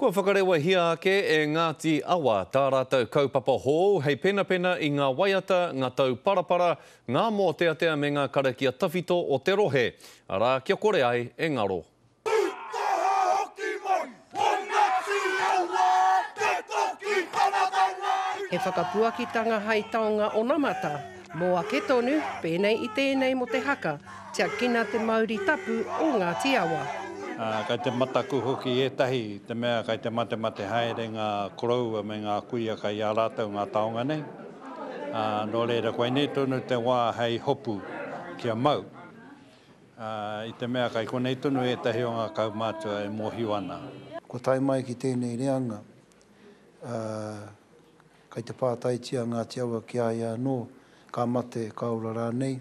Kua whakarewa hia ake e Ngāti Awa, tā rātou kaupapa hou, hei pena i ngā waiata, ngā tau parapara, ngā mō tea me ngā karakia tawhito o te rohe. Arā, kia kore ai e ngaro. He whakapuakitanga hai taonga o Namata. Mō ake tonu, pēnei i tēnei mo te haka, tia kina te Māori tapu o Ngāti Awa. Kai te mataku hoki etahi, te mea kai te mate haere ngā koroua me ngā kuia kai a rātou ngā taonga nei. Nō reira koe nei tonu te wā hei hopu kia mau. I te mea kai konei tonu etahi o ngā kaumātua e mōhiu ana. Ko tai mai ki tēnei reanga, kai te pātaitia Ngāti Awa ki aia anō, ka mate kaura rānei,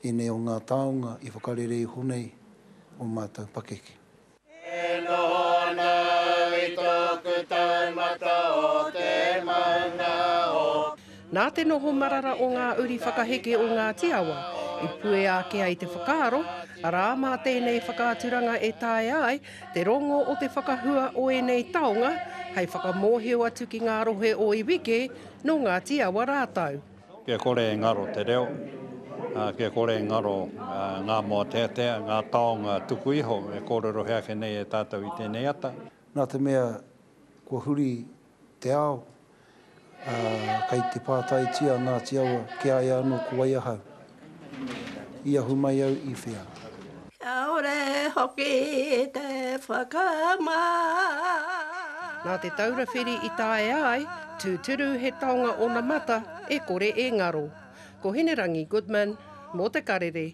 i nei o ngā taonga i whakarere i honei o mātou pakeke. E noho nau i tōku taumata o te maunga o. Nā te noho marara o ngā uri whakaheke o Ngāti Awa, i pue ake ai te whakaaro, arā mā tēnei whakaaturanga e tae ai, te rongo o te whakahua o e nei taonga, hei whakamōheo atu ki ngā rohe o Iwike, no Ngāti Awa rātau. Kia kore e ngaro te reo, kia kore e ngaro ngā moa tea, ngā taonga tuku iho, e kōrero heake nei e tātou i tēnei ata. Nā te mea, kua huri te ao, kai te pātaitia Ngāti Awa ki aia anō ko waiahau. Ia humai au i whea. Kia ore hoki te whakama. Nā te taurawhiri i tae ai, tūturu he taonga o Namata, e kore e ngaro. Ko Hinerangi Goodman, mō te karere.